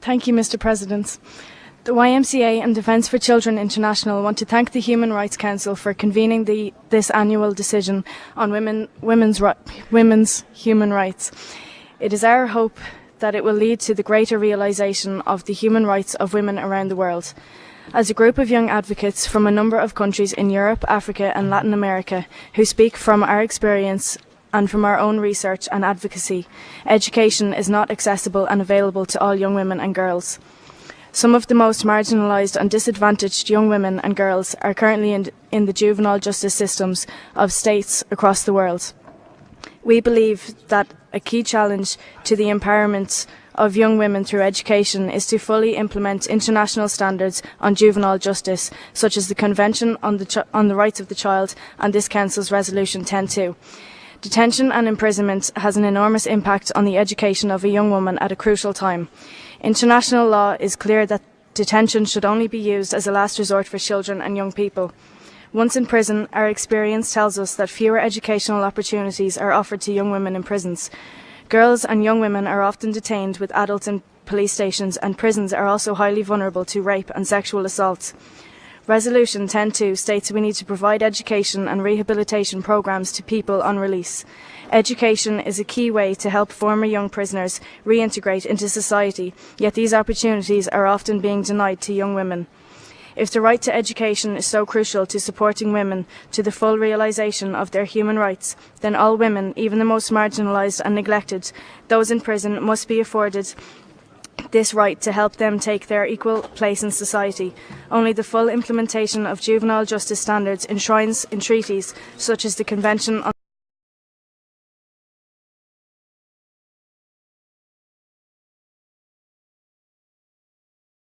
Thank you, Mr. President. The YMCA and Defence for Children International want to thank the Human Rights Council for convening this annual decision on women's human rights. It is our hope that it will lead to the greater realisation of the human rights of women around the world. As a group of young advocates from a number of countries in Europe, Africa and Latin America who speak from our experience and from our own research and advocacy, education is not accessible and available to all young women and girls. Some of the most marginalised and disadvantaged young women and girls are currently in the juvenile justice systems of states across the world. We believe that a key challenge to the empowerment of young women through education is to fully implement international standards on juvenile justice, such as the Convention on the Rights of the Child and this Council's Resolution 10.2. Detention and imprisonment has an enormous impact on the education of a young woman at a crucial time. International law is clear that detention should only be used as a last resort for children and young people. Once in prison, our experience tells us that fewer educational opportunities are offered to young women in prisons. Girls and young women are often detained with adults in police stations, and prisons are also highly vulnerable to rape and sexual assaults. Resolution 10.2 states we need to provide education and rehabilitation programs to people on release. Education is a key way to help former young prisoners reintegrate into society, yet these opportunities are often being denied to young women. If the right to education is so crucial to supporting women to the full realisation of their human rights, then all women, even the most marginalised and neglected, those in prison, must be afforded this right to help them take their equal place in society. Only the full implementation of juvenile justice standards enshrines in treaties such as the Convention on